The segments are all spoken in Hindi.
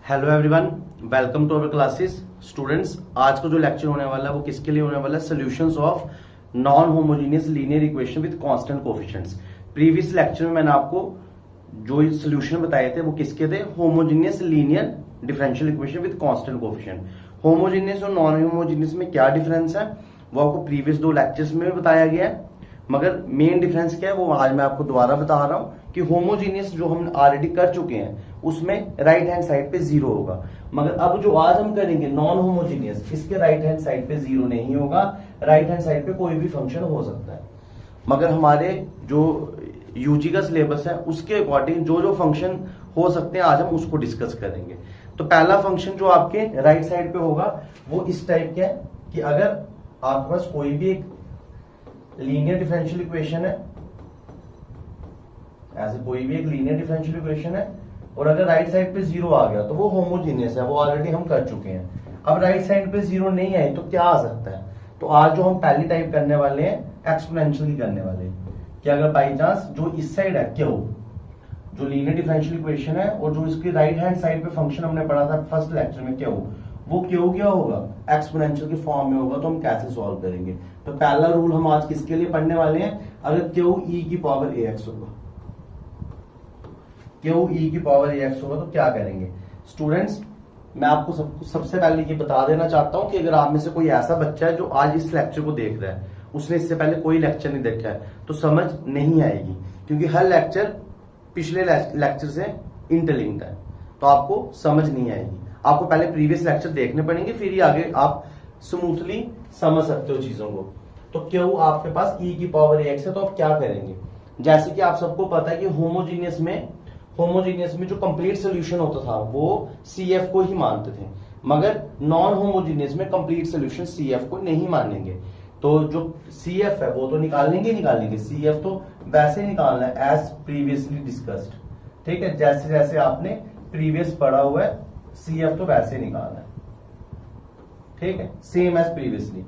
Hello everyone, welcome to our classes. Students, आज का जो लेक्चर होने वाला है वो किसके लिए होने वाला है? Solutions of non homogeneous linear equation with constant coefficients. Previous lecture में मैंने आपको जो सोल्यूशन बताए थे वो किसके थे? Homogeneous linear differential equation with constant coefficient. Homogeneous और नॉन होमोजेनियस में क्या डिफरेंस है वो आपको प्रीवियस दो लेक्चर्स में भी बताया गया है, मगर मेन डिफरेंस क्या है वो आज मैं आपको दोबारा बता रहा हूं कि होमोजीनियस जो हम ऑलरेडी कर चुके हैं उसमें राइट हैंड साइड पे जीरो होगा, मगर अब जो आज हम करेंगे नॉन होमोजीनियस, इसके राइट हैंड साइड पे जीरो नहीं होगा। राइट हैंड साइड पे कोई भी फंक्शन हो सकता है, मगर हमारे जो यूजी का सिलेबस है उसके अकॉर्डिंग जो जो फंक्शन हो सकते हैं आज हम उसको डिस्कस करेंगे। तो पहला फंक्शन जो आपके राइट साइड पे होगा वो इस टाइप का है कि अगर आपके पास कोई भी एक लीनियर डिफरेंशियल इक्वेशन है, ऐसे कोई भी एक लीनियर डिफरेंशियल इक्वेशन है और अगर राइट साइड पे जीरो आ गया तो वो होमोजीनियस है, वो ऑलरेडी हम कर चुके हैं। अब राइट साइड पे जीरो नहीं आई तो क्या आ सकता है? तो आज जो हम पहली टाइप करने वाले हैं एक्सपोनेंशियल की करने वाले हैं कि अगर बाई चांस जो इस साइड है क्यू, जो लीनियर डिफरेंशियल इक्वेशन है और जो इसकी राइट हैंड साइड पे फंक्शन हमने पढ़ा था फर्स्ट लेक्चर में क्यू, वो क्यों क्या होगा? एक्सपोनेंशियल के फॉर्म में होगा। तो हम कैसे सॉल्व करेंगे? तो पहला रूल हम आज किसके लिए पढ़ने वाले हैं? अगर क्यू ई की पावर ए एक्स होगा, क्यू ई की पावर ए एक्स होगा तो क्या करेंगे? स्टूडेंट्स, मैं आपको सबसे पहले ये बता देना चाहता हूं कि अगर आप में से कोई ऐसा बच्चा है जो आज इस लेक्चर को देख रहा है, उसने इससे पहले कोई लेक्चर नहीं देखा है, तो समझ नहीं आएगी, क्योंकि हर लेक्चर पिछले लेक्चर से इंटरलिंक्ड है, तो आपको समझ नहीं आएगी। आपको पहले प्रीवियस लेक्चर देखने पड़ेंगे, फिर ही आगे आप स्मूथली समझ सकते हो चीजों को। तो क्यों आपके पास e की पावर एक्स है, तो आप क्या करेंगे? जैसे कि आप सबको पता है कि होमोजीनियस में जो कंप्लीट सोल्यूशन होता था वो CF को ही मानते थे, मगर नॉन होमोजीनियस में कंप्लीट सोल्यूशन CF को नहीं मानेंगे। तो जो CF है वो तो निकालेंगे CF तो वैसे निकालना है एज प्रीवियसली डिस्कस्ड, ठीक है? जैसे जैसे आपने प्रीवियस पढ़ा हुआ है CF तो वैसे निकालना है, ठीक है, सेम एज प्रीवियसली।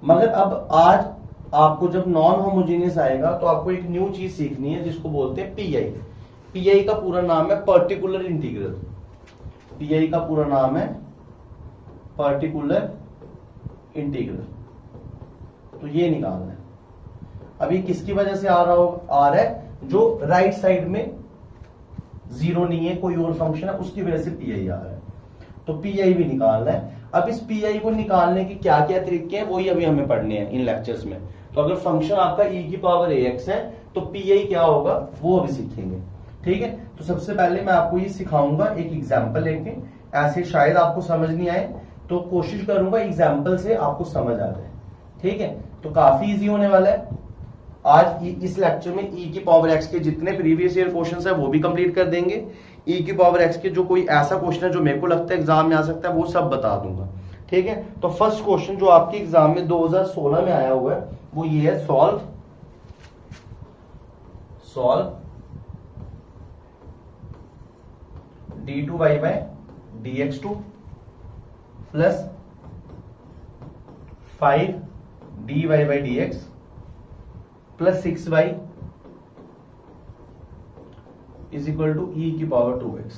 मगर अब आज आपको जब नॉन होमोजेनियस आएगा तो आपको एक न्यू चीज सीखनी है जिसको बोलते हैं PI का पूरा नाम है पर्टिकुलर इंटीग्रल। PI का पूरा नाम है पर्टिकुलर इंटीग्रल। तो ये निकालना है। अभी किसकी वजह से आ रहा है? जो राइट साइड में जीरो नहीं है, कोई और फंक्शन है, उसकी वजह से PI आ रहा है, तो PI भी निकालना है। अब इस PI को निकालने के क्या क्या तरीके हैं वही अभी हमें पढ़ने हैं इन लेक्चर्स में। तो अगर फंक्शन आपका e की पावर ax है तो PI क्या होगा वो अभी सीखेंगे, ठीक है? तो सबसे पहले मैं आपको ये सिखाऊंगा एक एग्जाम्पल लेके, ऐसे शायद आपको समझ नहीं आए तो कोशिश करूंगा एग्जाम्पल से आपको समझ आ जाए, ठीक है? तो काफी इजी होने वाला है। आज इस लेक्चर में e की पावर x के जितने प्रीवियस ईयर क्वेश्चंस है वो भी कंप्लीट कर देंगे। e की पावर x के जो कोई ऐसा क्वेश्चन है जो मेरे को लगता है एग्जाम में आ सकता है वो सब बता दूंगा, ठीक है? तो फर्स्ट क्वेश्चन जो आपके एग्जाम में 2016 में आया हुआ है वो ये है, solve d2y by dx2 plus 5dy by dx plus 6y is equal to e की पावर 2x,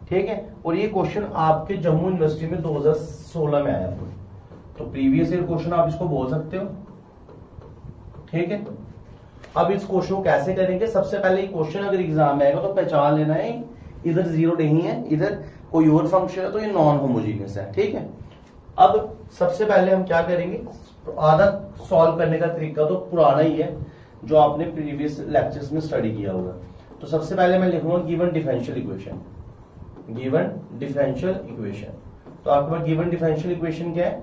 ठीक है? और ये क्वेश्चन आपके जम्मू यूनिवर्सिटी में 2016 में आया हुआ, तो प्रीवियस ईयर क्वेश्चन आप इसको बोल सकते हो, ठीक है? अब इस क्वेश्चन को कैसे करेंगे? सबसे पहले ये क्वेश्चन अगर एग्जाम में आएगा तो पहचान लेना है इधर जीरो नहीं है, इधर कोई और फंक्शन है, तो ये नॉन होमोजीनियस है, ठीक है? अब सबसे पहले हम क्या करेंगे? आधा सॉल्व करने का तरीका तो पुराना ही है जो आपने प्रीवियस लेक्चर्स में स्टडी किया होगा। तो सबसे पहले मैं लिखूंगा गिवन डिफरेंशियल इक्वेशन। तो आपके पास गिवन डिफरेंशियल इक्वेशन क्या है?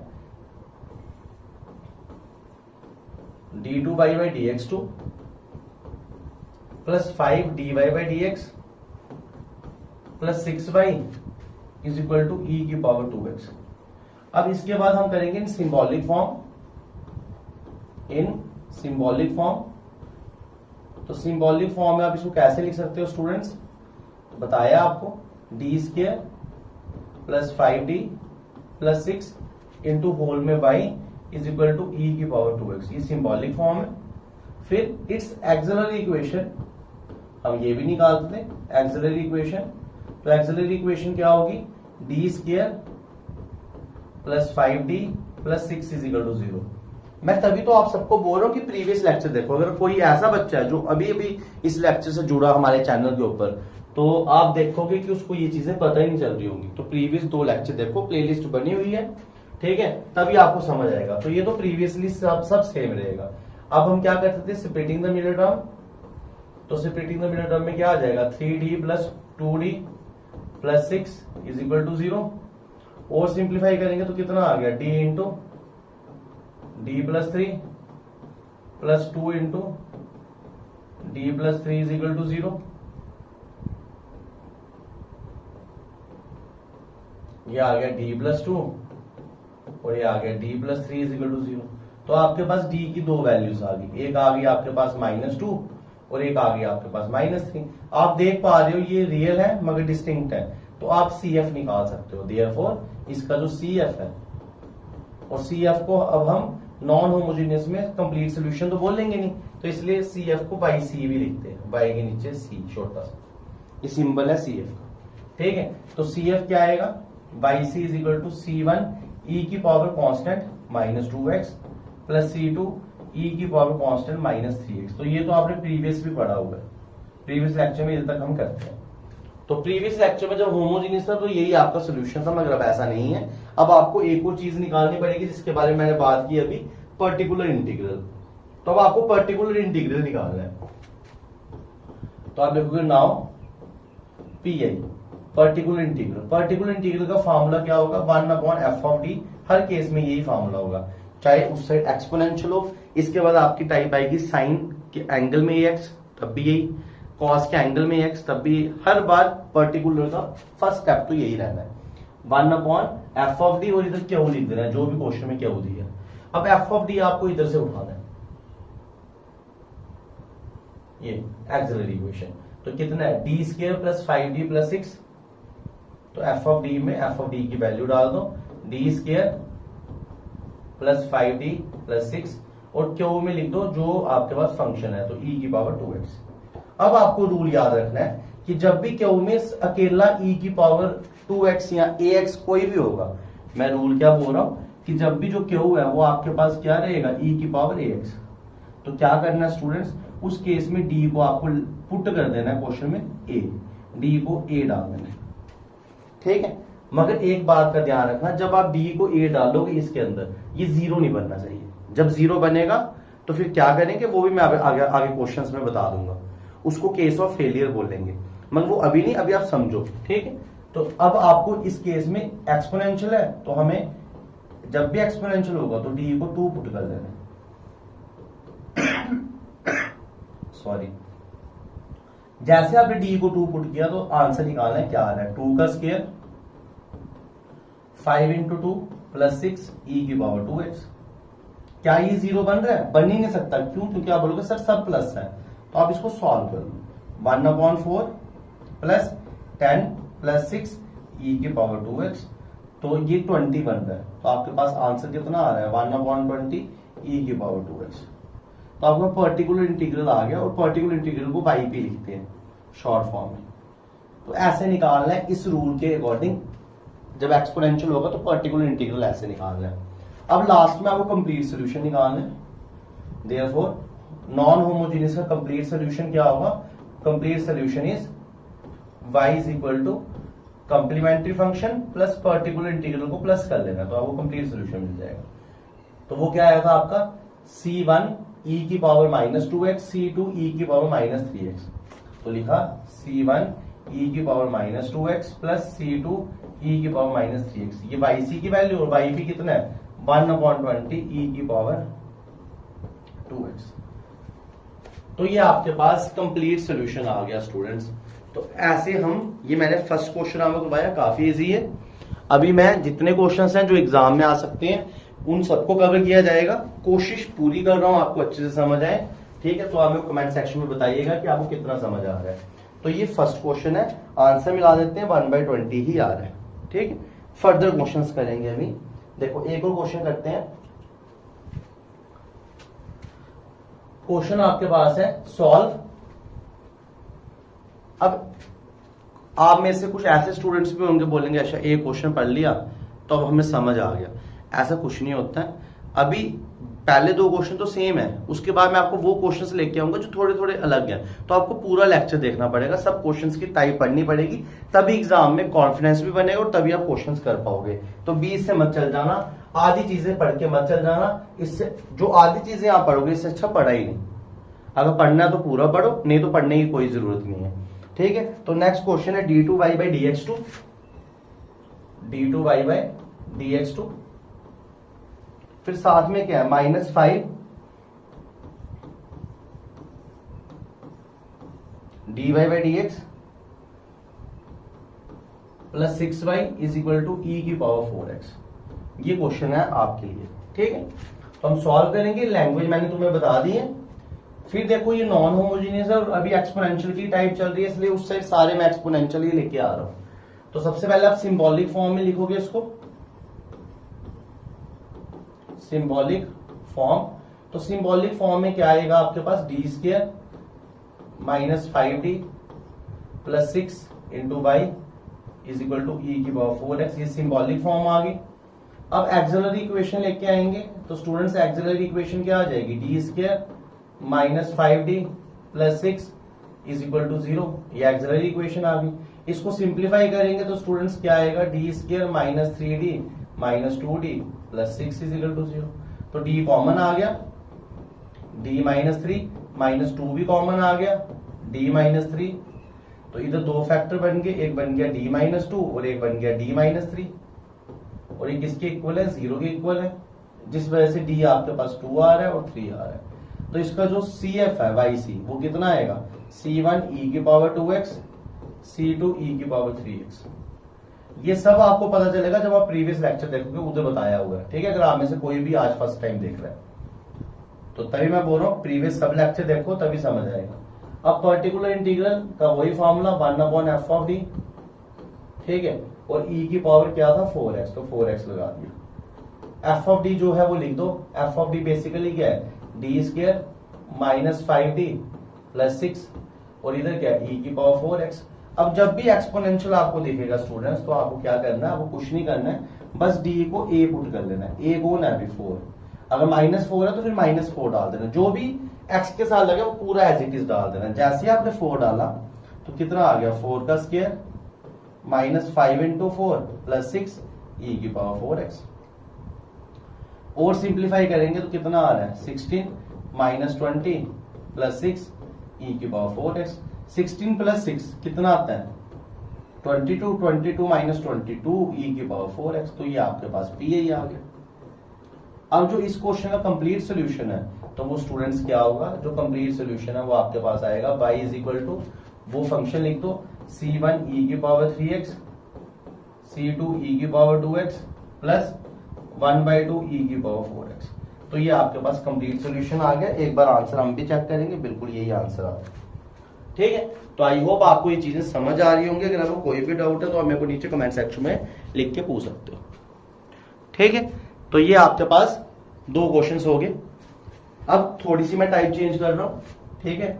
d2y by dx2 plus 5dy by dx plus 6y is equal to e की पावर 2x। अब इसके बाद हम करेंगे इन सिंबॉलिक फॉर्म। तो सिंबॉलिक फॉर्म में आप इसको कैसे लिख सकते हो स्टूडेंट्स? तो बताया आपको, D square plus 5d plus 6 into whole में y is equal to e की पावर 2x। ये सिंबॉलिक फॉर्म है। फिर इट्स एक्सिलरी इक्वेशन हम ये भी निकालते हैं, एक्सिलरी इक्वेशन तो एक्सिलरी इक्वेशन क्या होगी, D square plus 5d plus 6 is equal to 0। मैं तभी तो आप सबको बोल रहा हूं कि प्रीवियस लेक्चर देखो। अगर कोई ऐसा बच्चा है जो अभी अभी इस लेक्चर से जुड़ा हमारे चैनल के ऊपर, तो आप देखोगे कि उसको ये चीजें पता ही नहीं चल रही होंगी। तो प्रीवियस 2 लेक्चर देखो, प्लेलिस्ट बनी हुई है, ठीक है, तभी आपको समझ आएगा। तो ये तो प्रीवियसली सब सेम रहेगा। अब हम क्या करते थे, सेपरेटिंग द मिडिल टर्म। तो सेपरेटिंग द मिडिल टर्म में क्या आ जाएगा, 3d plus 2d plus 6 is equal to 0। और सिंप्लीफाई करेंगे तो कितना आ गया, d into d plus 3 plus 2 into d plus 3 is equal to 0। ये आ गया d प्लस 2 और ये आ गया d plus 3 is equal to 0। तो आपके पास d की 2 वैल्यूज आ गई, एक आ गई आपके पास -2 और एक आ गई आपके पास -3। आप देख पा रहे हो ये रियल है मगर डिस्टिंक्ट है, तो आप CF निकाल सकते हो। देयरफॉर इसका जो CF है, और CF को अब हम नॉन होमोजेनियस में कंप्लीट सोल्यूशन तो बोलेंगे नहीं, तो इसलिए CF को बाई C भी लिखते हैं, बाई के नीचे C छोटा सा, ये सिंबल है CF का, ठीक है। तो CF क्या आएगा, by C is equal to C1 e की power constant -2x plus C2 e की पावर कांस्टेंट -3x। तो ये तो आपने प्रीवियस भी पढ़ा हुआ है, प्रीवियस लेक्चर में इधर तक हम करते हैं। तो प्रीवियस लेक्चर में जब होमोजेनियस था तो यही आपका सोल्यूशन था, मगर अब ऐसा नहीं है। अब आपको एक और चीज निकालनी पड़ेगी जिसके बारे में मैंने बात की अभी, पर्टिकुलर इंटीग्रल। तो अब आपको पर्टिकुलर इंटीग्रल निकालना है। तो आप लिखोगे now PI, particular integral. Particular integral का फॉर्मूला क्या होगा, 1/f(d)। हर केस में यही फॉर्मूला होगा, चाहे उस साइड एक्सपोनेंशियल हो, इसके बाद आपकी टाइप आएगी साइन के एंगल में x, तब भी यही, कॉस के एंगल में x, तब भी। हर बार पर्टिकुलर का फर्स्ट स्टेप तो यही रहना है, 1/f(d) और इधर क्यू लिख देना है, जो भी क्वेश्चन में क्यू दिया। अब f(d) आपको इधर से उठाना है, ये एक्सिलरी इक्वेशन। तो कितना है, d square plus 5d plus 6। तो f(d) में f(d) की वैल्यू डाल दो, d square plus 5d plus 6, और क्यू में लिख दो जो आपके पास फंक्शन है, तो e की पावर 2x। अब आपको रूल याद रखना है कि जब भी क्यू में अकेला e की पावर 2x या ax कोई भी होगा, मैं रूल क्या बोल रहा हूं कि जब भी जो क्यू है वो आपके पास क्या रहेगा, e की पावर ax। तो क्या करना है स्टूडेंट्स, उस केस में d को आपको पुट कर देना है क्वेश्चन में a, d को a डाल देना है, ठीक है। मगर एक बात का ध्यान रखना, जब आप d को a डालोगे इसके अंदर, ये 0 नहीं बनना चाहिए। जब 0 बनेगा तो फिर क्या करेंगे वो भी मैं आगे क्वेश्चंस में बता दूंगा, उसको केस ऑफ फेलियर बोलेंगे, मगर वो अभी नहीं, अभी आप समझो, ठीक है। तो अब आपको इस केस में एक्सपोनेंशियल है, तो हमें जब भी एक्सपोनेंशियल होगा तो d को 2 पुट कर देना सॉरी। जैसे आपने d को 2 पुट किया तो आंसर निकालना है, क्या आ रहा है, 2 का स्क्वायर 5 इंटू 2 प्लस 6 e की पावर 2x। क्या ये 0 बन रहा है, बन ही नहीं सकता, क्यों, क्योंकि आप बोलोगे सर सब प्लस है। तो आप इसको सॉल्व कर लो, 1/4 प्लस 10 प्लस 6 e की पावर 2x। तो ये 20 बन रहा है, तो आपके पास आंसर कितना आ रहा है, 1/20 e की पावर 2x। तो आपका पर्टिकुलर इंटीग्रल आ गया, और पर्टिकुलर इंटीग्रल को YP लिखते हैं शॉर्ट फॉर्म में। तो ऐसे निकालना है इस रूल के अकॉर्डिंग, जब एक्सपोनेंशियल होगा तो पर्टिकुलर इंटीग्रल ऐसे निकालना है। अब लास्ट में आपको कंप्लीट सोल्यूशन निकालना है। देयरफॉर नॉन होमोजेनियस का कंप्लीट सोल्यूशन क्या होगा, complete solution is y is equal to complementary function plus particular integral को प्लस कर लेना, तो आपको कंप्लीट सोल्यूशन मिल जाएगा। तो वो क्या आया था आपका, C1 e की पावर -2x, C2 e की पावर -3x। तो लिखा C1 e की power -2x plus C2 e की पावर -3x। ये yc की वैल्यू, और yp कितना है, 1/20 e की पावर 2x। तो ये आपके पास कंप्लीट सोल्यूशन आ गया स्टूडेंट्स। तो ऐसे हम, ये मैंने फर्स्ट क्वेश्चन आपको करवाया, काफी इजी है। अभी मैं जितने क्वेश्चंस हैं जो एग्जाम में आ सकते हैं उन सबको कवर किया जाएगा। कोशिश पूरी कर रहा हूं आपको अच्छे से समझ आए, ठीक है। तो आप मेरे कमेंट सेक्शन में बताइएगा कि आपको कितना समझ आ रहा है। तो ये फर्स्ट क्वेश्चन है, आंसर मिला देते हैं, 1/20 ही आ रहा है, ठीक है। फर्दर क्वेश्चंस करेंगे अभी। देखो एक और क्वेश्चन करते हैं। क्वेश्चन आपके पास है, सॉल्व। अब आप में से कुछ ऐसे स्टूडेंट्स भी होंगे बोलेंगे अच्छा एक क्वेश्चन पढ़ लिया तो अब हमें समझ आ गया। ऐसा कुछ नहीं होता है। अभी पहले 2 क्वेश्चन तो सेम है, उसके बाद मैं आपको वो क्वेश्चंस लेके आऊंगा जो थोड़े थोड़े अलग हैं। तो आपको पूरा लेक्चर देखना पड़ेगा, सब क्वेश्चंस की टाइप पढ़नी पड़ेगी, तभी एग्जाम में कॉन्फिडेंस भी बनेगा और तभी आप क्वेश्चंस कर पाओगे। तो बीच से मत चल जाना, आधी चीजें पढ़ के मत चल जाना। इससे जो आधी चीजें आप पढ़ोगे इससे अच्छा पढ़ा ही नहीं। अगर पढ़ना है तो पूरा पढ़ो, नहीं तो पढ़ने की कोई जरूरत नहीं है। ठीक है, तो नेक्स्ट क्वेश्चन है d2y by dx2, d2y by dx2, फिर साथ में क्या है -5 dy बाई dx plus 6y is equal to e की पावर 4x। ये क्वेश्चन है आपके लिए। ठीक है, तो हम सॉल्व करेंगे। लैंग्वेज मैंने तुम्हें बता दी है। फिर देखो ये नॉन होमोजीनियस है और अभी एक्सपोनेंशियल की टाइप चल रही है, इसलिए उस साइड सारे मैं एक्सपोनेंशियल ही लेके आ रहा हूं। तो सबसे पहले आप सिंबॉलिक फॉर्म में लिखोगे इसको, सिंबॉलिक फॉर्म। तो सिंबॉलिक फॉर्म में क्या आएगा आपके पास, d² minus 5d plus 6 into Y is equal to E की पावर 4x। ये सिंबॉलिक फॉर्म आ गई। अब एक्सिलरी इक्वेशन लेके आएंगे, तो स्टूडेंट्स एक्सिलरी इक्वेशन क्या आ जाएगी, d² minus 5d plus 6 is equal to 0। ये एक्सिलरी इक्वेशन आ गई। इसको सिंप्लीफाई करेंगे तो स्टूडेंट्स क्या आएगा, d² minus 3d minus 2d plus 6 is equal to 0। तो d कॉमन आ गया, d माइनस 3 माइनस 2 भी कॉमन आ गया, d माइनस 3। तो इधर 2 फैक्टर बन गए, एक बन गया d माइनस 2 और एक बन गया d माइनस 3। और ये किसके इक्वल है, 0 के इक्वल है, जिस वजह से d आपके पास 2 आ रहा है और 3 आ रहा है। तो इसका जो CF है YC वो कितना आएगा, C1 e की पावर 2x, C2 e की पावर 3x। ये सब आपको पता चलेगा जब आप प्रीवियस लेक्चर देखोगे, उधर बताया हुआ है। ठीक है, अगर आप में से कोई भी आज फर्स्ट टाइम देख रहा है तो तभी मैं बोल रहा हूँ प्रीवियस सब लेक्चर देखो तभी समझ आएगा। अब पर्टिकुलर इंटीग्रल का वही फॉर्मूला 1/f(d). ठीक है, और e की पावर क्या था 4x, तो 4x लगा दिया। f(d) जो है वो लिख दो। f(d) बेसिकली क्या है, d² माइनस 5d प्लस 6 और इधर क्या है e की पावर 4x। अब जब भी एक्सपोनेंशियल आपको दिखेगा स्टूडेंट्स, तो आपको क्या करना है, आपको कुछ नहीं करना है, बस d को a पुट कर लेना है। a कौन है अभी 4, अगर -4 है तो फिर -4 डाल देना। जो भी x के साथ लगे वो पूरा एज इट इज डाल देना। जैसे ही आपने 4 डाला तो कितना आ गया, 4 का square minus 5 into 4 plus 6 e की पावर 4x। और सिंप्लीफाई करेंगे तो कितना आ रहा है, 16 माइनस 20 प्लस 6 e की पावर 4x। 16 प्लस 6 कितना आता है, 22, 22 माइनस 22 e की पावर 4x। तो ये आपके पास p है, ये आ गया। अब जो इस क्वेश्चन का कंप्लीट सोल्यूशन है, तो वो स्टूडेंट्स क्या होगा, जो कंप्लीट सोल्यूशन है वो आपके पास आएगा y इज इक्वल टू, वो फंक्शन लिख दो, C1 e की पावर 3x, C2 e की पावर 2x प्लस 1/2 e की पावर 4x। तो ये आपके पास कंप्लीट सॉल्यूशन आ गया। एक बार आंसर हम भी चेक करेंगे, बिल्कुल यही आंसर आ गया। ठीक है, तो आई होप आपको ये चीजें समझ आ रही होंगी। अगर आपको कोई भी डाउट है तो आप मेरे को नीचे कमेंट सेक्शन में लिख के पूछ सकते हो। ठीक है, तो ये आपके पास 2 क्वेश्चंस हो गए। अब थोड़ी सी मैं टाइप चेंज कर रहा हूं। ठीक है,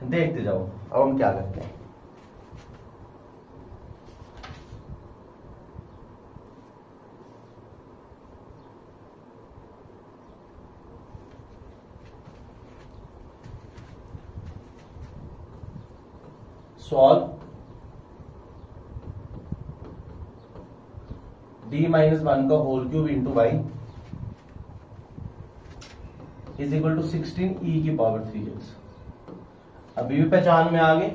देखते जाओ अब हम क्या करते हैं। सॉल्व d माइनस 1 का whole cube into Y is equal to 16 e की पावर 3x। अभी भी पहचान में आ गए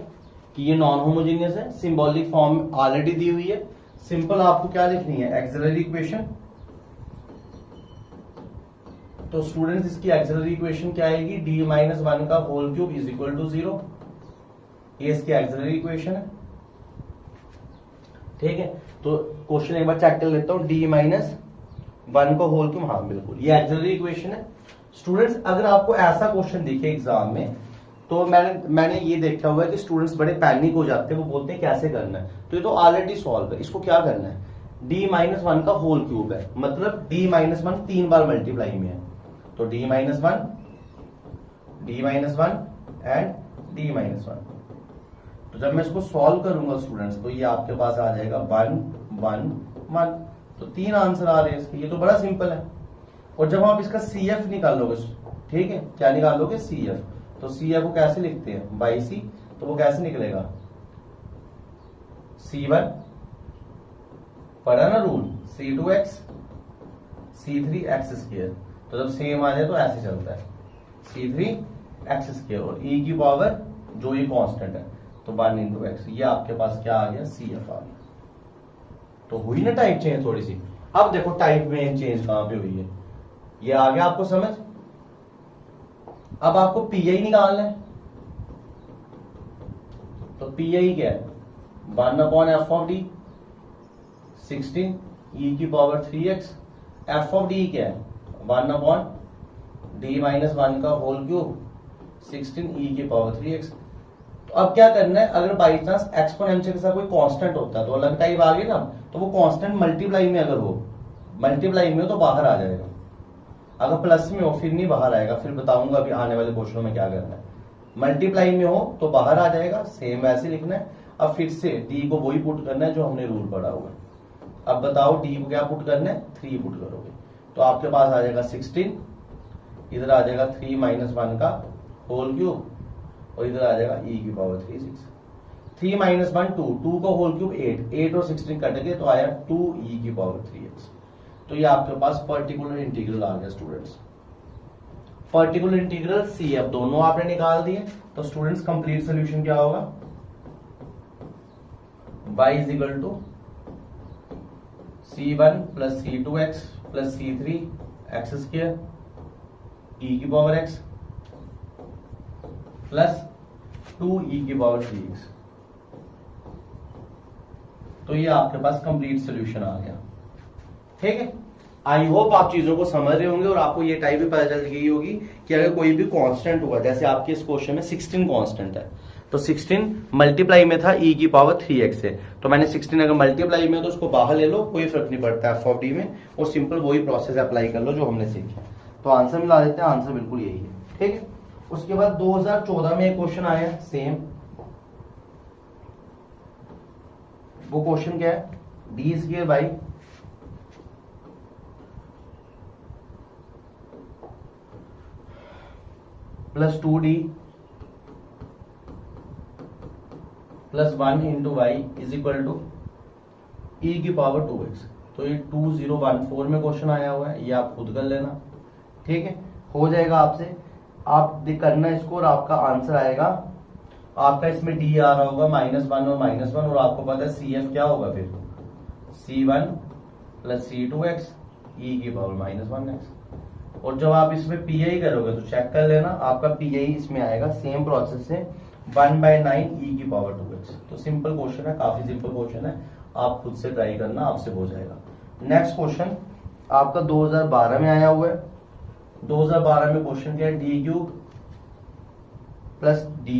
कि ये नॉन होमोजेनियस है। सिंबॉलिक फॉर्म ऑलरेडी दी हुई है। सिंपल आपको क्या लिखनी है, एक्सिलरी इक्वेशन। तो स्टूडेंट्स इसकी एक्सिलरी इक्वेशन क्या आएगी, d माइनस 1 का whole cube is equal to 0। ये इसकी एक्सिलरी इक्वेशन है। ठीक है, तो क्वेश्चन एक बार चेक कर लेता हूं, d माइनस 1 का होल क्यूब, हाँ बिल्कुल ये एक्सिलरी इक्वेशन है। स्टूडेंट्स अगर आपको ऐसा क्वेश्चन दिखे एग्जाम में, तो मैंने ये देखा हुआ है कि स्टूडेंट्स बड़े पैनिक हो जाते हैं, वो बोलते हैं कैसे करना है। तो ये तो ऑलरेडी सॉल्व है। इसको क्या करना है, d माइनस 1 का होल क्यूब है, मतलब d माइनस 1 3 बार मल्टीप्लाई में है। तो d minus 1 and d minus 1। तो जब मैं इसको सॉल्व करूंगा स्टूडेंट्स तो ये आपके पास आ जाएगा 1 1 1। तो 3 आंसर आ रहे हैं इसके, ये तो बड़ा सिंपल है। और जब आप इसका CF निकालोगे, ठीक है, क्या निकालोगे CF, तो CF को कैसे लिखते हैं बाई सी, तो वो कैसे निकलेगा C1 पढ़ा ना रूल, C2x C3x²। तो जब सेम आ जाए तो ऐसे चलता है C3x² और e की पावर जो ये कांस्टेंट है तो 1 × x, ये आपके पास क्या आ गया CF आ गया। तो हुई ना टाइप चेंज थोड़ी सी। अब देखो टाइप में चेंज कहां पे हुई है, ये आ गया आपको समझ। अब आपको PI निकालना है, तो PI क्या है 1/f(d) 16 e की पावर 3x, f(d) क्या है 1/d - 1 का होल क्यूब 16 e की पावर 3x। तो अब क्या करना है, अगर बाई चांस एक्सपोनेंशियल के साथ कोई कांस्टेंट होता है तो अलग टाइप आ गई ना, तो वो कांस्टेंट मल्टीप्लाई में अगर हो, मल्टीप्लाई में हो तो बाहर आ जाएगा, अगर प्लस में हो फिर नहीं बाहर आएगा। फिर बताऊंगा अभी आने वाले क्वेश्चनों में क्या करना है। मल्टीप्लाई में हो तो बाहर आ जाएगा, सेम वैसे लिखना है। अब फिर से डी को वही पुट करना है जो हमने रूल पढ़ा हुआ है। अब बताओ डी को क्या पुट करना है, 3 पुट करोगे तो आपके पास आ जाएगा 16, इधर आ जाएगा 3 - 1 का होल क्यूब और इधर आ जाएगा e की पावर 3 6। 3 - 1 2 का होल क्यूब 8 और 16 कट गए तो आया 2 e की पावर 3x। तो ये आपके पास पर्टिकुलर इंटीग्रल आ गया स्टूडेंट्स। पर्टिकुलर इंटीग्रल CF दोनों आपने निकाल दिए। तो स्टूडेंट्स कंप्लीट सोल्यूशन क्या होगा, y = C1 + C2x + C3x² e की पावर x प्लस 2 e की पावर 3x। तो ये आपके पास कंप्लीट सोल्यूशन आ गया। ठीक है, आई होप आप चीजों को समझ रहे होंगे और आपको ये टाइप भी पता चल गई होगी कि अगर कोई भी कांस्टेंट हुआ, जैसे आपके इस क्वेश्चन में 16 कांस्टेंट है, तो 16 मल्टीप्लाई में था e की पावर 3x से, तो मैंने 16 अगर मल्टीप्लाई में तो उसको बाहर ले लो, कोई फर्क नहीं पड़ता f(d) में, और सिंपल वही प्रोसेस अप्लाई कर लो जो हमने सीखा। तो आंसर मिला देते हैं, आंसर बिल्कुल यही है। ठीक है, उसके बाद 2014 में एक क्वेश्चन आया सेम, वो क्वेश्चन क्या है, d² by plus 2d plus 1 × y = e की पावर 2x। तो ये 2014 में क्वेश्चन आया हुआ है, ये आप खुद कर लेना। ठीक है, हो जाएगा आपसे, आप करना इसको और आपका आंसर आएगा। आपका इसमें d आ रहा होगा -1 और -1 और आपको पता है CF क्या होगा फिर C1 + C2x e की पावर -1x। और जब आप इसमें PI करोगे तो चेक कर लेना, आपका PI इसमें आएगा सेम प्रोसेस से 1/9 e की पावर 2x। तो सिंपल क्वेश्चन है, काफी सिंपल क्वेश्चन है, आप खुद से ट्राई करना, आपसे हो जाएगा। नेक्स्ट क्वेश्चन आपका 2012 में आया हुआ है। 2012 में क्वेश्चन क्या है, d³ + d² -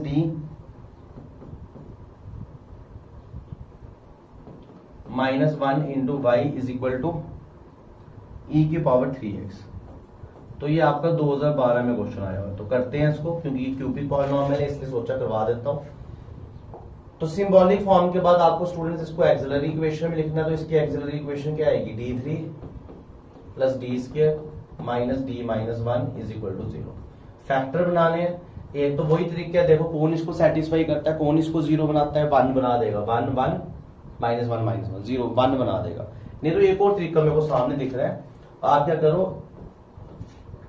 d -1 × y = e की पावर 3x। तो ये आपका 2012 में क्वेश्चन आया हुआ है। तो करते हैं इसको, क्योंकि ये क्यूबिक पॉलिनॉमियल है इसलिए सोचा करवा देता हूं। तो सिंबॉलिक फॉर्म के बाद आपको स्टूडेंट्स इसको एक्सिलरी इक्वेशन में लिखना है। तो इसकी एक्सिलरी इक्वेशन क्या आएगी, d3 + d² - d - 1 = 0। फैक्टर बनाने हैं, एक तो वही तरीका है, देखो कौन इसको सेटिस्फाई करता है, कौन इसको 0 बनाता है, 1 बना देगा, 1 1 -1 -1 0 1 बना देगा। नहीं तो एक और तरीका मेरे को सामने दिख रहा है, आप क्या करो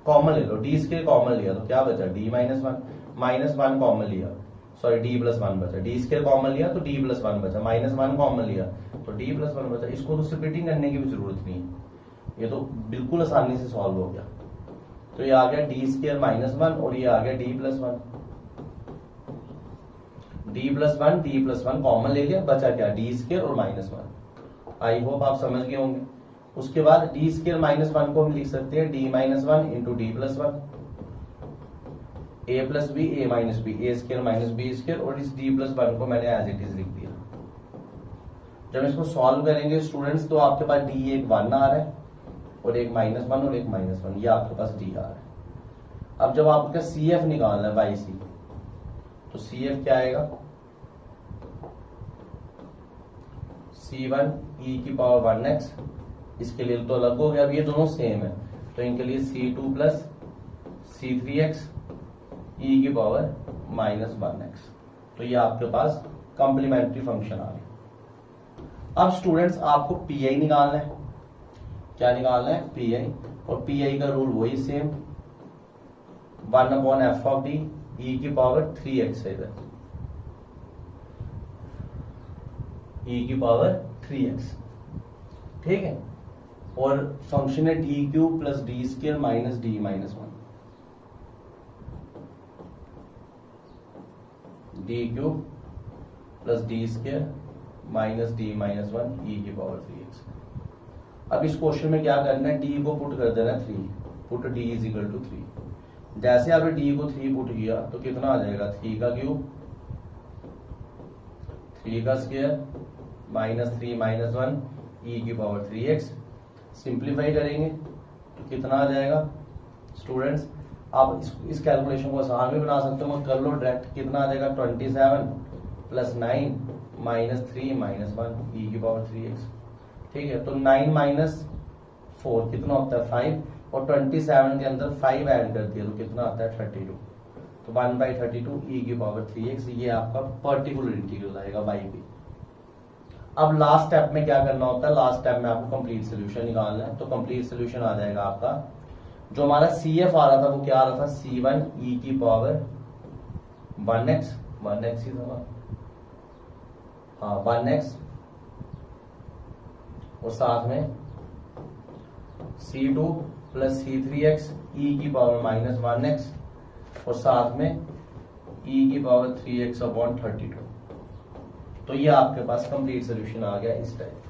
कॉमन ले लो, d² कॉमन लिया तो क्या बचा d - 1 -1 कॉमन लिया, सॉरी d + 1 बचा, d² कॉमन लिया तो d + 1 बचा, -1 कॉमन लिया तो d + 1 बचा। इसको तो स्प्लिटिंग करने की भी जरूरत नहीं है, ये तो बिल्कुल आसानी से सॉल्व हो गया। तो ये आ गया d² - 1 और ये आ गया d + 1, d + 1 कॉमन ले लिया, बचा क्या d² और -1। आई होप आप समझ गए होंगे। उसके बाद d² - 1 को हम लिख सकते हैं d - 1 × d + 1 a + b a - b a² - b² और इस d + 1 को मैंने एज इट इज लिख दिया। जब इसको सॉल्व करेंगे स्टूडेंट्स तो आपके पास d एक 1 आ रहा है और एक -1 और एक -1, ये आपके पास d आ रहा है। अब जब आपका सी एफ निकालना है बाई सी, तो सी एफ क्या आएगा, C1 e की पावर 1x, इसके लिए तो अलग हो गया, अब ये दोनों सेम है तो इनके लिए C2 प्लस C3x e की पावर -1x। तो ये आपके पास कॉम्प्लीमेंट्री फंक्शन आ गया। अब स्टूडेंट्स आपको पीआई निकालना है, क्या निकालना है, पीआई, और पीआई का रूल वही सेम 1/f(d) e की पावर 3x है इधर, e की पावर 3x, ठीक है, और फंक्शन है D cube plus D square minus D minus 1, D cube plus D square minus D minus 1 e की पावर 3x। अब इस क्वेश्चन में क्या करना है, डी को पुट कर देना 3, put d is equal to 3। जैसे आपने डी को 3 पुट किया तो कितना आ जाएगा, 3 का क्यूब 3 का स्क्वायर माइनस 3 माइनस 1 e की पावर 3x। सिंप्लीफाई करेंगे तो कितना आ जाएगा स्टूडेंट्स, आप इस कैलकुलेशन को आसान भी बना सकते हो, कर लो डायरेक्ट, कितना आ जाएगा 27 प्लस 9 माइनस 3 माइनस 1 e की पावर 3x, ठीक है। तो 9 माइनस 4 कितना होता है 5, और 27 के अंदर 5 ऐड कर दिया तो कितना आता है 32, तो 1/32 e की पावर 3x, ये आपका पर्टिकुलर इंटीग्रल आएगा बाई बी। अब लास्ट स्टेप में क्या करना होता है, लास्ट स्टेप में आपको कंप्लीट सोल्यूशन निकालना है, तो कंप्लीट सोल्यूशन आ जाएगा आपका, जो हमारा सी एफ आ रहा था वो क्या आ रहा था, C1 e की पावर 1x ही था, हाँ 1x, और साथ में C2 प्लस C3x e की पावर -1x, और साथ में e की पावर 3x/32। तो ये आपके पास कंप्लीट सोल्यूशन आ गया इस टाइप,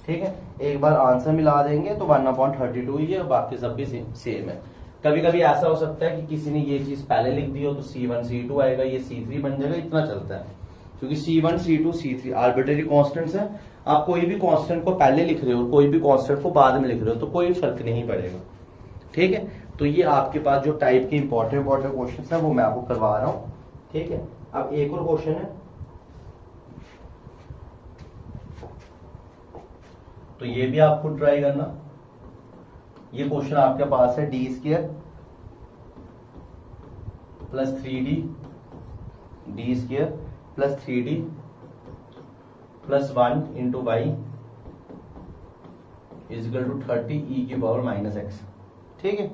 ठीक है। एक बार आंसर मिला देंगे तो 1/32 ही है, बाकी सब भी सेम है। कभी कभी ऐसा हो सकता है कि किसी ने ये चीज पहले लिख दी हो तो C1 C2 आएगा, ये C3 बन जाएगा, इतना चलता है, क्योंकि C1 C2 C3 arbitrary constants हैं। आप कोई भी कांस्टेंट को पहले लिख रहे हो, कोई भी कांस्टेंट को बाद में लिख रहे हो, तो कोई फर्क नहीं पड़ेगा, ठीक है। तो ये आपके पास जो टाइप के इंपॉर्टेंट क्वेश्चन है वो मैं आपको करवा रहा हूँ, ठीक है। अब एक और क्वेश्चन है, तो ये भी आपको ट्राई करना। ये क्वेश्चन आपके पास है d square plus 3d, d square plus 3d प्लस 1 into y is equal to 30 e की पावर -x, ठीक है।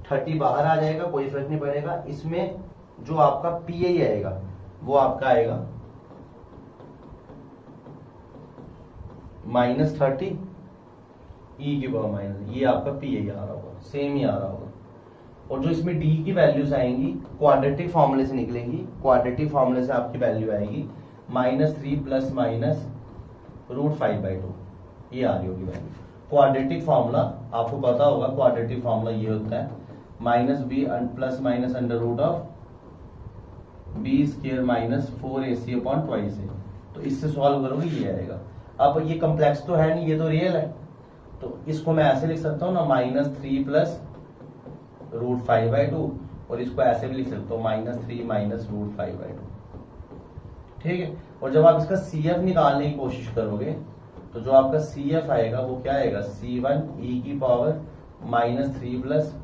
30 बाहर आ जाएगा, कोई फर्क नहीं पड़ेगा। इसमें जो आपका पीआई आएगा वो आपका आएगा -30 e की पावर माइनस, ये आपका पीआई आ रहा होगा, सेम ही आ रहा होगा। और जो इसमें डी की वैल्यूज आएंगी क्वाड्रेटिक फॉर्मूले से निकलेंगी, क्वाड्रेटिक फॉर्मूले से आपकी वैल्यू आएगी -3 प्लस माइनस √5/2, ये आ रही होगी वैल्यू। क्वाड्रेटिक फॉर्मूला आपको पता होगा, क्वाड्रेटिक फॉर्मूला ये होता है -b plus minus √b² -4ac/2a, तो इससे सॉल्व करोगे ये आएगा। अब ये कम्प्लेक्स तो है नहीं, ये तो रियल है, तो इसको मैं ऐसे लिख सकता हूँ ना, -3 प्लस √5/2, और इसको ऐसे भी लिख सकता हूँ -3 माइनस √5/2, ठीक है। और जब आप इसका CF निकालने की कोशिश करोगे तो जो आपका CF आएगा वो क्या आएगा, C1 e की power -3 plus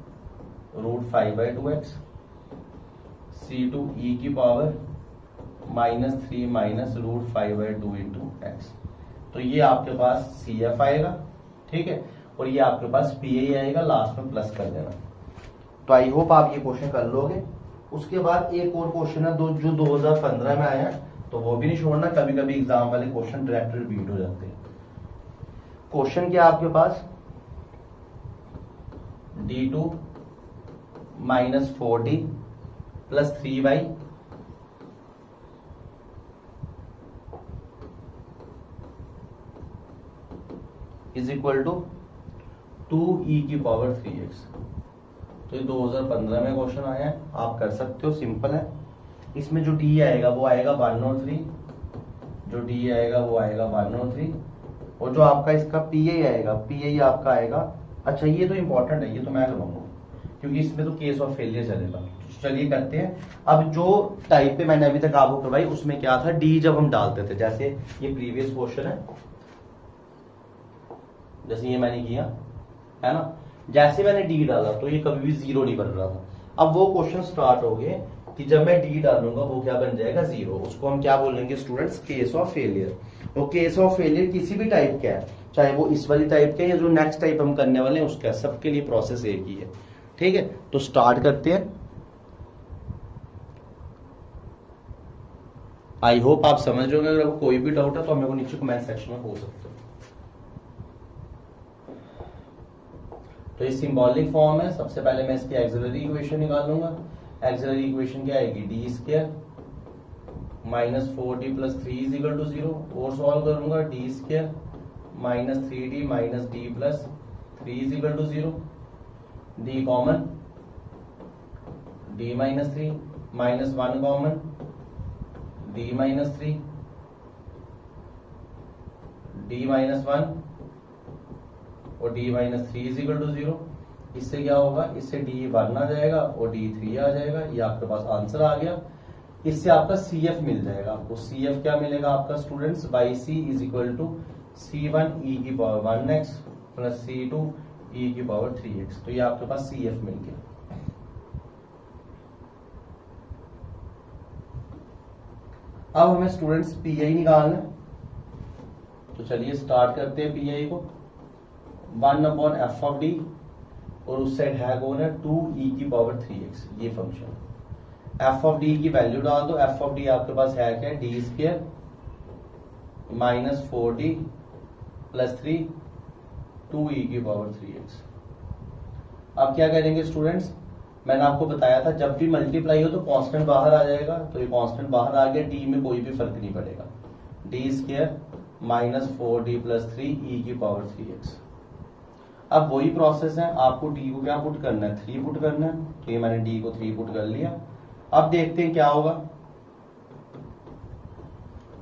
√5/2x, C2 e की पावर -3 माइनस √5/2 इंटू x। तो ये आपके पास CF आएगा, ठीक है, और ये आपके पास PA आएगा, लास्ट में प्लस कर देना। तो आई होप आप ये क्वेश्चन कर लोगे। उसके बाद एक और क्वेश्चन है जो 2015 में आया है, तो वो भी नहीं छोड़ना, कभी कभी एग्जाम वाले क्वेश्चन डायरेक्ट रिपीट हो जाते हैं। क्वेश्चन क्या आपके पास, D2 -4D plus 3y is equal to 2e की पावर 3x। तो ये 2015 में क्वेश्चन आया है, आप कर सकते हो, सिंपल है। इसमें जो d आएगा वो आएगा 1 और 3, जो d आएगा वो आएगा 1 और 3, और जो आपका इसका PA आएगा, PA आपका आएगा, अच्छा ये तो इंपॉर्टेंट है, ये तो मैं करवाऊंगा, क्योंकि इसमें तो केस ऑफ फेलियर चलेगा। तो चलिए करते हैं। अब जो टाइप पे मैंने अभी तक आपको करवाई उसमें क्या था, डी जब हम डालते थे, जैसे ये प्रीवियस क्वेश्चन है, जैसे ये मैंने किया है ना, जैसे मैंने डी डाला तो ये कभी भी जीरो नहीं बन रहा था। अब वो क्वेश्चन स्टार्ट हो गए कि जब मैं डी डालूंगा वो क्या बन जाएगा, जीरो। उसको हम क्या बोलेंगे स्टूडेंट्स, केस ऑफ फेलियर। और केस ऑफ फेलियर किसी भी टाइप का है, चाहे वो इस वाली टाइप का या जो नेक्स्ट टाइप हम करने वाले हैं उसका, सबके लिए प्रोसेस एक ही है। ठीक है, तो स्टार्ट करते हैं। आई होप आप समझ रहे होंगे। अगर आपको कोई भी डाउट है तो मेरे को नीचे कमेंट सेक्शन में पूछ सकते हो। तो ये सिंबॉलिक फॉर्म है। सबसे पहले मैं इसकी एक्सिलरी इक्वेशन निकालूंगा। एक्सिलरी इक्वेशन क्या आएगी, d square minus 4d plus 3 is equal to 0। और सॉल्व करूंगा, d square minus 3d minus D plus 3 is equal to 0। D common, d minus 3 minus 1 common, d minus 3, d minus 1 और d minus 3 is equal to 0। इससे क्या होगा, इससे डी 1 आ जाएगा और डी 3 आ जाएगा। ये आपके पास आंसर आ गया। इससे आपका सी एफ मिल जाएगा। आपको सी एफ क्या मिलेगा आपका students, by C is equal to C1 e की power 1x plus C2 e की पावर 3x। तो ये आपके पास सी एफ मिल गया। अब हमें स्टूडेंट्स पीआई निकालना है। तो चलिए स्टार्ट करते हैं पीआई को। 1/f(d) और उस साइड है कौन है, 2e की पावर 3x। ये फंक्शन f(d) की वैल्यू डाल दो। f(d) आपके पास है क्या, D square minus 4d plus 3 2e की पावर 3x। अब क्या करेंगे स्टूडेंट्स, मैंने आपको बताया था जब भी मल्टीप्लाई हो तो कांस्टेंट बाहर आ जाएगा। तो ये कांस्टेंट बाहर आ गया, डी में कोई भी फर्क नहीं पड़ेगा। D square minus 4d plus 3e की पावर 3x। अब वही प्रोसेस है, आपको डी को क्या पुट करना है, 3 पुट करना है। तो ये मैंने डी को 3 पुट कर लिया। अब देखते हैं क्या होगा।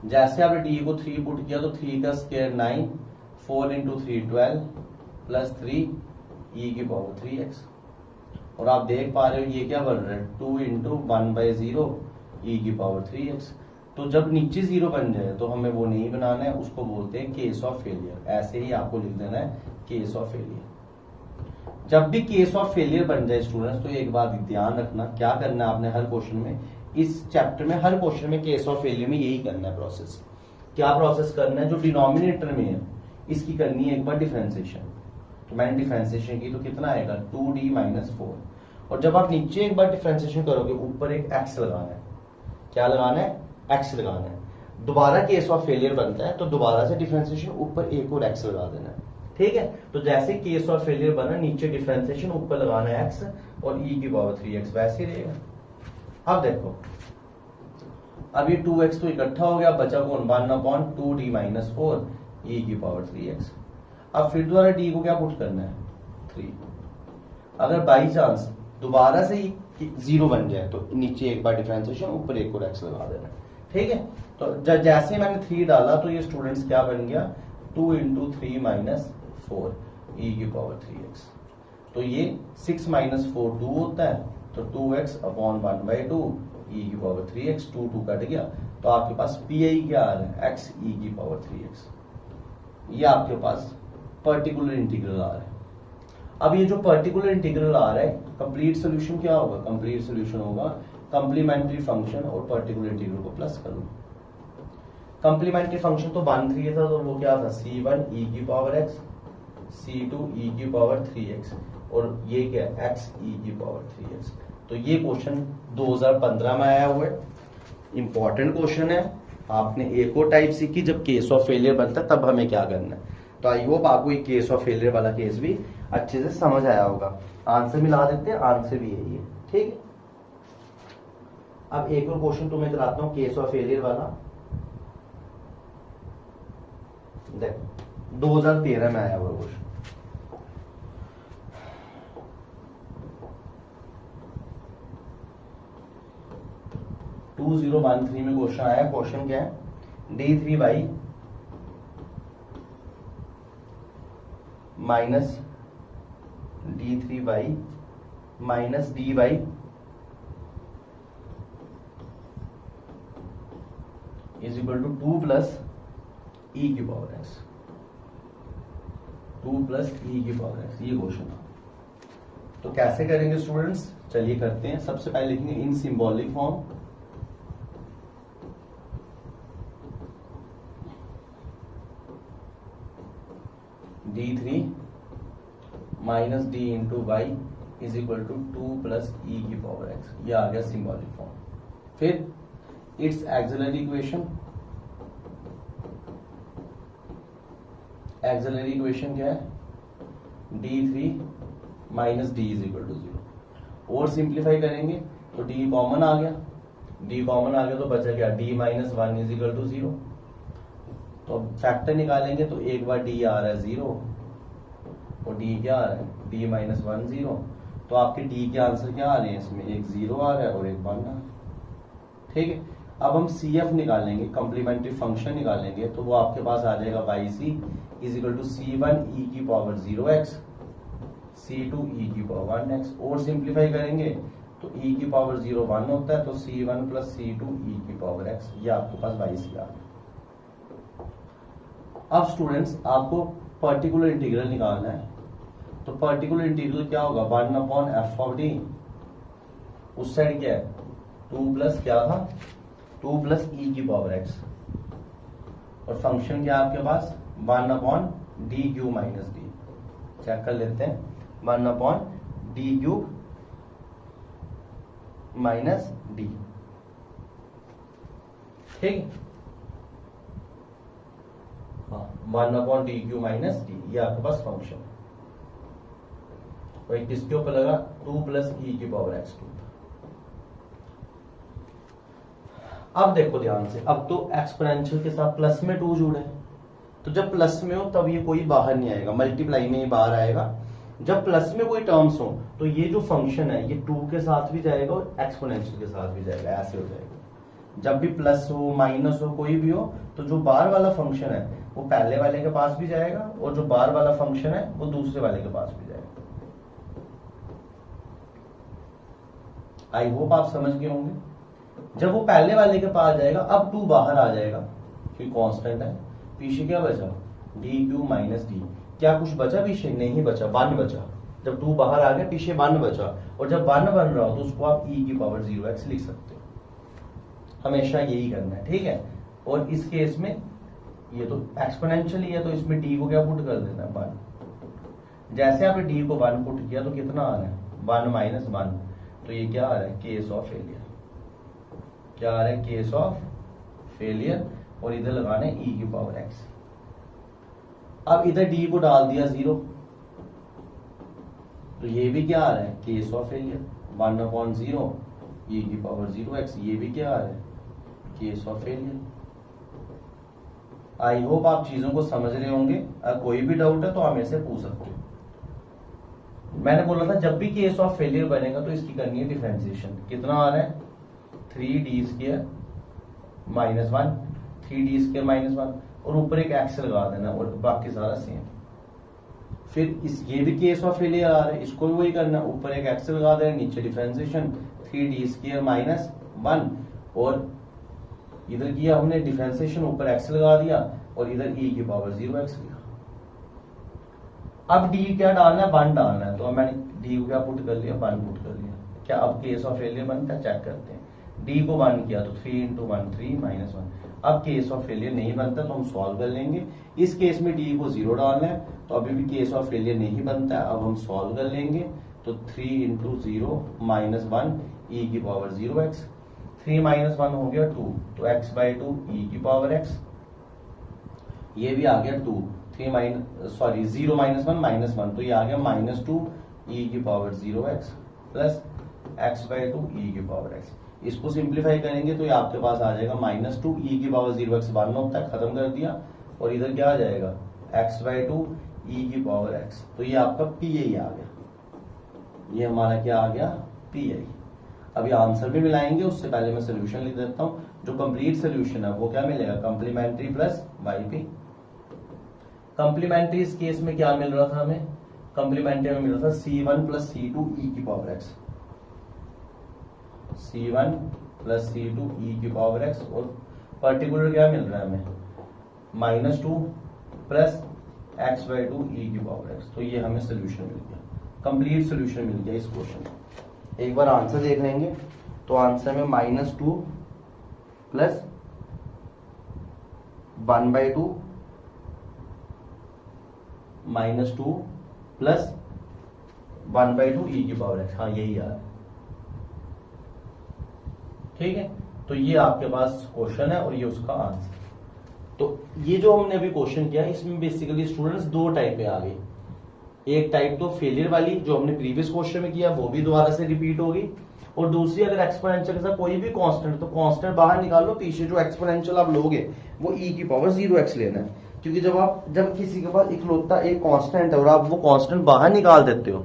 जैसे आपने डी को 3 पुट किया तो 3 का स्क्वायर 9, 4 इंटू 3 12 प्लस 3 e की पावर 3x। और आप देख पा रहे हो ये क्या बन रहा है, 2 इंटू 1/0 e की पावर 3x। तो जब नीचे 0 बन जाए तो हमें वो नहीं बनाना है, उसको बोलते हैं केस ऑफ फेलियर। ऐसे ही आपको लिख देना है केस ऑफ फेलियर। जब भी केस ऑफ फेलियर बन जाए स्टूडेंट्स तो एक बात ध्यान रखना, क्या करना है आपने हर क्वेश्चन में, इस चैप्टर में हर क्वेश्चन में केस ऑफ फेलियर में यही करना है प्रोसेस। क्या प्रोसेस करना है, जो डिनोमिनेटर में है इसकी करनी है एक बार डिफरेंशिएशन। तो मैंने डिफरेंशिएशन की तो कितना आएगा, 2d माइनस 4। और जब आप नीचे एक बार डिफरेंशिएशन करोगे ऊपर एक x लगाना है। क्या लगाना है, x लगाना है। दोबारा केस ऑफ फेलियर बनता है तो दोबारा से डिफरेंशिएशन ऊपर एक और x लगा देना है। ठीक है, तो जैसे केस ऑफ फेलियर बना, नीचे डिफरेंशिएशन ऊपर लगाना है x और e की पावर 3x, वैसे ही रहेगा। अब देखो, अब ये 2x तो इकट्ठा हो गया, बचा कौन, 1/2d माइनस 4 e की पावर 3x। अब फिर दोबारा d को क्या पुट करना है, 3। अगर बाई चांस दोबारा से ही 0 बन जाए तो नीचे एक बार डिफरेंशिएशन ऊपर एक और x लगा देना। ठीक है, तो जैसे मैंने 3 डाला तो ये स्टूडेंट्स क्या बन गया, 2 इंटू 3 माइनस 4 e की पावर 3x। तो ये 6 माइनस 4 2 होता है, तो 2x अपॉन 1/2 e की पावर 3x। 2 कट गया तो आपके पास पीआई क्या आ रहा है, x e की पावर 3x। ये आपके पास पर्टिकुलर इंटीग्रल आ रहा है। अब ये जो पर्टिकुलर इंटीग्रल आ रहा है, कंप्लीट सोल्यूशन क्या होगा, कंप्लीट सोल्यूशन होगा कंप्लीमेंट्री फंक्शन और पर्टिकुलर इंटीग्रल को प्लस कर लो। कंप्लीमेंट्री फंक्शन तो 1/3 था, तो वो क्या था, c1 e की पावर x, c2 e की पावर 3x और ये क्या है, x e की पावर 3x। तो ये क्वेश्चन 2015 में आया हुआ है, इंपॉर्टेंट क्वेश्चन है। आपने एक और टाइप सीखी, जब केस ऑफ फेलियर बनता है तब हमें क्या करना है। तो आई होप आपको ये केस ऑफ फेलियर वाला केस भी अच्छे से समझ आया होगा। आंसर मिला देते हैं, आंसर भी यही है। ठीक है, अब एक और क्वेश्चन तुम्हें कराता हूं केस ऑफ फेलियर वाला। देखो 2013 में आया हुआ क्वेश्चन। (2013) में क्वेश्चन आया। क्वेश्चन क्या है, d3y minus d3y minus D by is equal to 2 plus E की पावर एक्स, 2 प्लस ई की पावर एक्स, ये क्वेश्चन था। तो कैसे करेंगे स्टूडेंट्स, चलिए करते हैं। सबसे पहले लिखेंगे in symbolic form, d3 minus D into Y is equal to 2 plus E की पावर एक्स, ये आ गया सिंबॉलिक फॉर्म। फिर it's auxiliary equation, auxiliary equation क्या है, d3 minus D is equal to 0। और सिंप्लीफाई करेंगे तो d कॉमन आ गया, d कॉमन आ गया तो बचा क्या, d minus 1 is equal to 0। तो अब फैक्टर निकालेंगे तो एक बार d आ रहा है 0 और d क्या आ रहा है, d माइनस 1 0। तो आपके d के आंसर क्या आ रहे हैं इसमें, एक 0 आ रहा है और एक 1 आ रहा है। ठीक है, अब हम CF निकालेंगे, कॉम्प्लीमेंट्री फंक्शन निकालेंगे, तो वो आपके पास आ जाएगा YC is equal to C1 e की पावर 0x C2 e की पावर 1x। और सिंप्लीफाई करेंगे तो e की पावर 0 1 होता है, तो C1 प्लस C2 e की पावर x, ये आपके पास YC आ गया। अब स्टूडेंट्स आपको पर्टिकुलर इंटीग्रल निकालना है, तो पर्टिकुलर इंटीग्रल क्या होगा, 1 अपॉन एफ ऑफ डी, उस साइड क्या है 2 प्लस क्या था 2 प्लस ई की पावर एक्स, और फंक्शन क्या है आपके पास 1 upon d cube minus d. Check कर लेते हैं, 1 upon d cube minus d. ठीक, हाँ 1 upon d cube minus d, ये आपके पास फंक्शन है। और किसके ऊपर लगा 2 प्लस ई की पावर एक्स के ऊपर। अब देखो ध्यान से, अब तो एक्सपोनेंशियल के साथ प्लस में 2 जुड़े, तो जब प्लस में हो तब ये कोई बाहर नहीं आएगा, मल्टीप्लाई में ही बाहर आएगा। जब प्लस में कोई टर्म्स हो तो ये जो फंक्शन है ये 2 के साथ भी जाएगा और एक्सपोनेंशियल के साथ भी जाएगा, ऐसे हो जाएगा। जब भी प्लस हो माइनस हो कोई भी हो, तो जो बाहर वाला फंक्शन है वो पहले वाले के पास भी जाएगा, और जो बाहर वाला फंक्शन है वो दूसरे वाले के पास भी जाएगा। आई होप आप समझ गए होंगे। जब वो पहले वाले के पास जाएगा, अब 2 बाहर आ जाएगा क्योंकि कांस्टेंट है, पीछे क्या बचा डी क्यू माइनस डी। क्या कुछ बचा पीछे, नहीं बचा, 1 बचा। जब 2 बाहर आ गया पीछे 1 बचा, और जब 1 बन रहा हो तो उसको आप e की पावर 0x लिख सकते हो। हमेशा यही करना है, ठीक है। और इस केस में ये तो एक्सपोनेंशियल ही है, तो इसमें d को क्या पुट कर देना है 1। जैसे आपने d को 1 पुट किया तो कितना आ रहा है 1 माइनस 1, तो ये क्या आ रहा है केस ऑफ फेलियर। क्या आ रहा है केस ऑफ फेलियर, और इधर लगाना है e की पावर x। अब इधर d को डाल दिया 0, तो ये भी क्या आ रहा है केस ऑफ फेलियर, 1/0 e की पावर 0x, ये भी क्या आ रहा है case of failure. I hope आप चीजों को समझ रहे होंगे। अगर कोई भी डाउट है तो आप मेरे से पूछ सकते हो। मैंने बोला था जब भी केस ऑफ फेलियर बनेगा तो इसकी करनी है डिफरेंशिएशन। कितना आ रहा है 3d² माइनस 1, 3d² माइनस 1, और ऊपर एक एक्स लगा देना और बाकी सारा सेम। फिर इस ये भी केस ऑफ फेलियर आ रहा है, इसको भी वही करना, ऊपर एक एक्स लगा देना, नीचे डिफरेंशिएशन 3d² माइनस 1, और इधर किया हमने डिफरेंशिएशन, ऊपर एक्स लगा दिया और इधर e की पावर 0x लिया। अब d क्या डालना है 1 डालना है, तो अब मैंने d को क्या पुट कर लिया 1 पुट कर लिया। क्या अब केस ऑफ फेलियर बनता है, चेक करते हैं। d को 1 किया तो 3 × 1 3 माइनस 1। अब केस ऑफ फेलियर नहीं बनता तो हम सॉल्व कर लेंगे। इस केस में d को 0 डालना है, तो अभी भी केस ऑफ फेलियर नहीं बनता है, अब हम सॉल्व कर लेंगे। तो 3 × 0 माइनस 1 e की पावर 0x, 3 माइनस 1 हो गया 2, तो x/2 e की पावर x, ये भी आ गया 2, 0 माइनस 1 माइनस 1, तो ये आ गया -2 e की power 0x plus x/2 e की पावर x। इसको सिंप्लीफाई करेंगे तो ये आपके पास आ जाएगा -2 e की पावर 0x 1 होता है, खत्म कर दिया, और इधर क्या आ जाएगा x/2 e की पावर x, तो ये आपका PI आ गया। ये हमारा क्या आ गया PI। अभी आंसर भी मिलाएंगे, उससे पहले मैं सोल्यूशन लिख देता हूं। जो कंप्लीट सोल्यूशन है वो क्या मिलेगा कंप्लीमेंट्री प्लस YP। कंप्लीमेंट्री इस केस में क्या मिल रहा था हमें, कंप्लीमेंट्री में मिल रहा था C1 प्लस C2 ई की power x, C1 plus C2 ई की पावर एक्स, और पर्टिकुलर क्या मिल रहा है हमें, -2 प्लस x/2 ई की पावर एक्स। तो ये हमें सोल्यूशन मिल गया, कंप्लीट सोल्यूशन मिल गया इस क्वेश्चन का। एक बार आंसर देख लेंगे तो आंसर में -2 प्लस 1/2 -2 प्लस 1/2 ई की पावर एक्स, हाँ यही आ रहा है। ठीक है, तो ये आपके पास क्वेश्चन है और ये उसका आंसर। तो ये जो हमने अभी क्वेश्चन किया इसमें बेसिकली स्टूडेंट्स दो टाइप पे आ गए। एक टाइप तो फेलियर वाली जो हमने प्रीवियस क्वेश्चन में किया वो भी दोबारा से रिपीट होगी, और दूसरी अगर एक्सपोनेंशियल के साथ कोई भी कांस्टेंट, तो कांस्टेंट बाहर निकाल लो, पीछे जो एक्सपोनेंशियल आप लोगे वो e की पावर 0x लेना है। क्योंकि जब किसी के पास इकलौता एक कांस्टेंट है और आप वो कांस्टेंट बाहर निकाल देते हो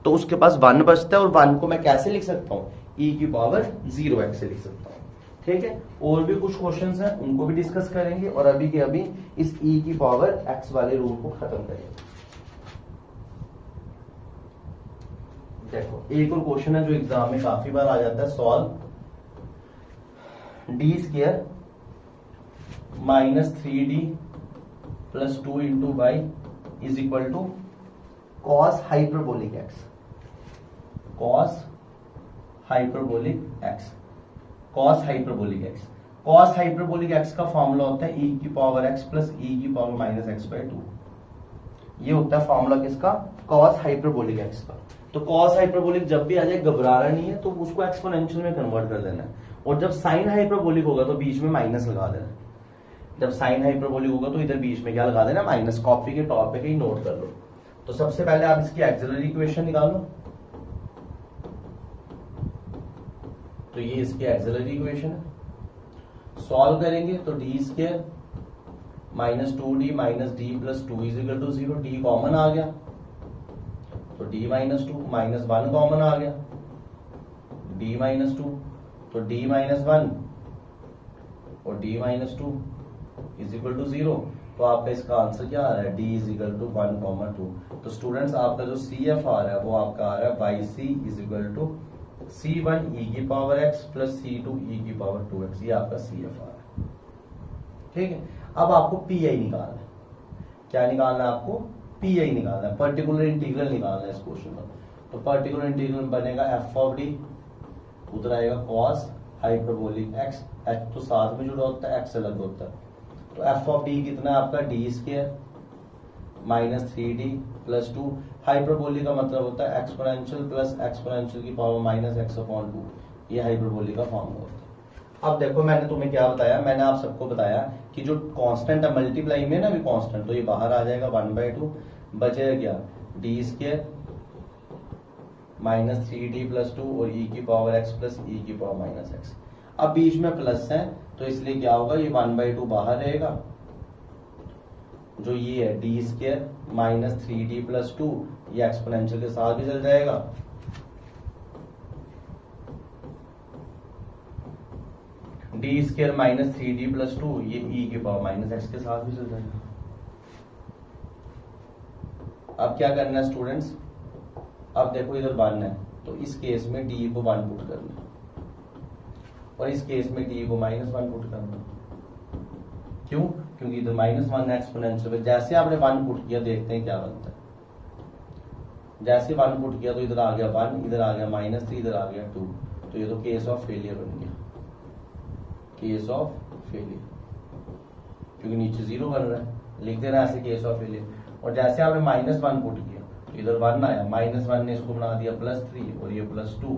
तो उसके पास 1 बचता है, और 1 को मैं कैसे लिख सकता हूँ, e की पावर 0x से लिख सकता हूँ। ठीक है, और भी कुछ क्वेश्चंस हैं उनको भी डिस्कस करेंगे, और अभी के अभी इस e की पावर x वाले रूल को खत्म करेंगे। देखो एक और क्वेश्चन है जो एग्जाम में काफी बार आ जाता है, solve d square -3d plus 2 into Y is equal to cos hyperbolic x, cos hyperbolic x, cos hyperbolic x. Cos hyperbolic x का फॉर्मूला होता है e की पावर x प्लस e की पावर -x/2। ये होता है फॉर्मूला किसका, कॉस हाइपरबोलिक एक्स का। तो कॉस हाइपरबोलिक जब भी आ जाए घबराना नहीं है, तो उसको एक्सपोनेंशियल में कन्वर्ट कर देना है, और जब साइन हाइपरबोलिक होगा तो बीच में माइनस लगा देना। जब साइन हाइपरबोलिक होगा तो इधर बीच में क्या लगा देना, माइनस। कॉपी के टॉप पे कहीं नोट कर लो। तो सबसे पहले आप इसकी एक्सिलरी इक्वेशन निकालो, तो ये इसकी एक्सिलरी इक्वेशन है। सॉल्व करेंगे तो D square -2d minus D plus 2 is equal to 0, D common आ गया तो d -2 -1 कॉमन आ गया, d -2 तो d -1 और d -2 इज इक्वल टू 0। तो आपका इसका आंसर क्या आ रहा है, d इज इक्वल टू 1,2। तो स्टूडेंट्स आपका जो CF आ रहा है वो आपका आ रहा है YC is equal to C1 e की power x plus C2 e की पावर 2x, ये आपका CF आ रहा है। ठीक है, अब आपको PI निकालना है। क्या निकालना है आपको, PI निकालना है, पर्टिकुलर इंटीग्रल निकालना है इस क्वेश्चन का। तो पर्टिकुलर इंटीग्रल बनेगा f ऑफ d, उधर आएगा cos हाइपरबोलिक x, h तो साथ में जुड़ा होता है, x अलग होता है। तो f ऑफ d कितना है आपका, d square -3d plus 2, hyperbolic का मतलब होता है एक्सपोनेंशियल प्लस एक्सपोनेंशियल की पावर -x/2, ये हाइपरबोलिक का फॉर्मूला होता है। अब देखो मैंने तुम्हें क्या बताया, मैंने आप सबको बताया कि जो कांस्टेंट है मल्टीप्लाई में ना भी कांस्टेंट, तो ये बाहर आ जाएगा 1/2, बचेगा क्या, डी स्क्वायर -3d प्लस 2 और e की पावर x प्लस e की पावर -x। अब बीच में प्लस है तो इसलिए क्या होगा, ये 1/2 बाहर रहेगा, जो ये है डी स्क्वायर -3d प्लस 2, ये एक्सपोनेंशियल के साथ भी चल जाएगा, डी स्क्वायर -3d प्लस 2, ये e की पावर -x के साथ भी चल जाएगा। अब क्या करना है स्टूडेंट्स, अब देखो इधर 1 है तो इस केस में d को 1 पुट करना, और इस केस में d को -1 पुट करना। क्यों, क्योंकि इधर -1 एक्सपोनेंशियल है। जैसे आपने 1 पुट किया देखते हैं क्या बनता है। जैसे 1 पुट किया तो इधर आ गया 1, इधर आ गया -3, इधर आ गया 2, तो ये तो केस ऑफ फेलियर बन गया, केस ऑफ फेलियर, क्योंकि नीचे 0 बन रहा है, लिख देना ऐसे केस ऑफ फेलियर। और जैसे आपने -1 पुट किया तो इधर 1 आया, -1 ने इसको बना दिया +3 और ये +2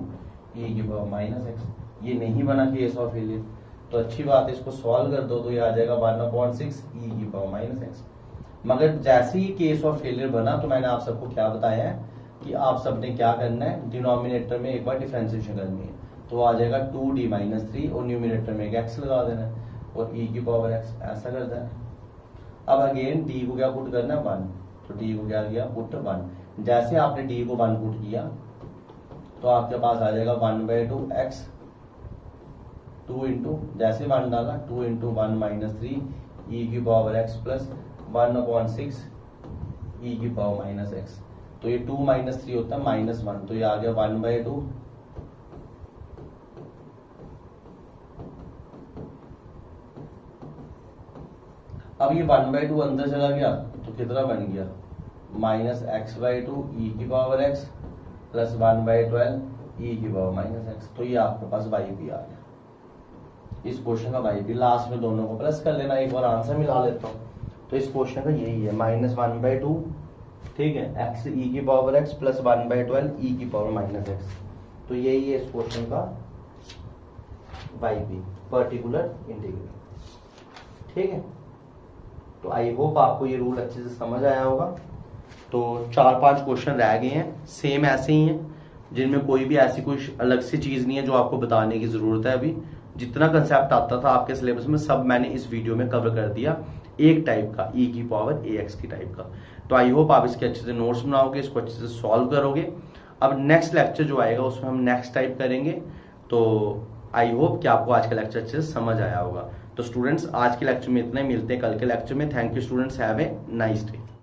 e की पावर -x, ये नहीं बना केस ऑफ फेलियर। तो अच्छी बात है, इसको सॉल्व कर दो तो ये आ जाएगा 1/6 e की पावर -x। मगर जैसे ही केस ऑफ फेलियर बना तो मैंने आप सबको क्या बताया है कि आप सबने क्या करना है, डिनोमिनेटर में एक बार डिफरेंशिएशन करनी है, तो आ जाएगा 2d -3 और न्यूमिनेटर में एक x लगा देना है और e की पावर x ऐसा कर देना है। अब अगेन d को क्या पुट करना है 1, तो d को क्या किया पुट 1। जैसे आपने d को 1 पुट किया तो आपके पास आ जाएगा 1/2x 2 इंटू, जैसे 1 डाला 2 इंटू 1 -3 e की पावर x प्लस 1/6 e की पावर -x। तो ये 2 - 3 होता है -1, तो ये आ गया 1/2। अब ये 1/2 अंदर चला गया तो कितना बन गया, -x/2 e⁻x प्लस 1/12 e⁻−x। तो ये आपके पास YP आ गया। इस क्वेश्चन का YP लास्ट में दोनों को प्लस कर लेना, एक बार आंसर मिला लेता हूँ। तो इस क्वेश्चन का यही है, -1/2, ठीक है, x e⁻x प्लस 1/12 e⁻−x। तो यही है इस क्वेश्चन का YP, पर्टिकुलर इंटीग्रल। ठीक है, तो आई होप आपको ये रूल अच्छे से समझ आया होगा। तो 4-5 क्वेश्चन रह गए हैं, सेम ऐसे ही हैं, जिनमें कोई भी ऐसी कोई अलग सी चीज नहीं है जो आपको बताने की जरूरत है। अभी जितना कंसेप्ट आता था आपके सिलेबस में सब मैंने इस वीडियो में कवर कर दिया, एक टाइप का e⁻ax की टाइप का। तो आई होप आप इसके अच्छे से नोट्स बनाओगे, इसको अच्छे से सॉल्व करोगे। अब नेक्स्ट लेक्चर जो आएगा उसमें हम नेक्स्ट टाइप करेंगे। तो आई होप कि आपको आज का लेक्चर अच्छे से समझ आया होगा। तो स्टूडेंट्स आज के लेक्चर में इतना ही, मिलते हैं कल के लेक्चर में। Thank you students, have a nice day.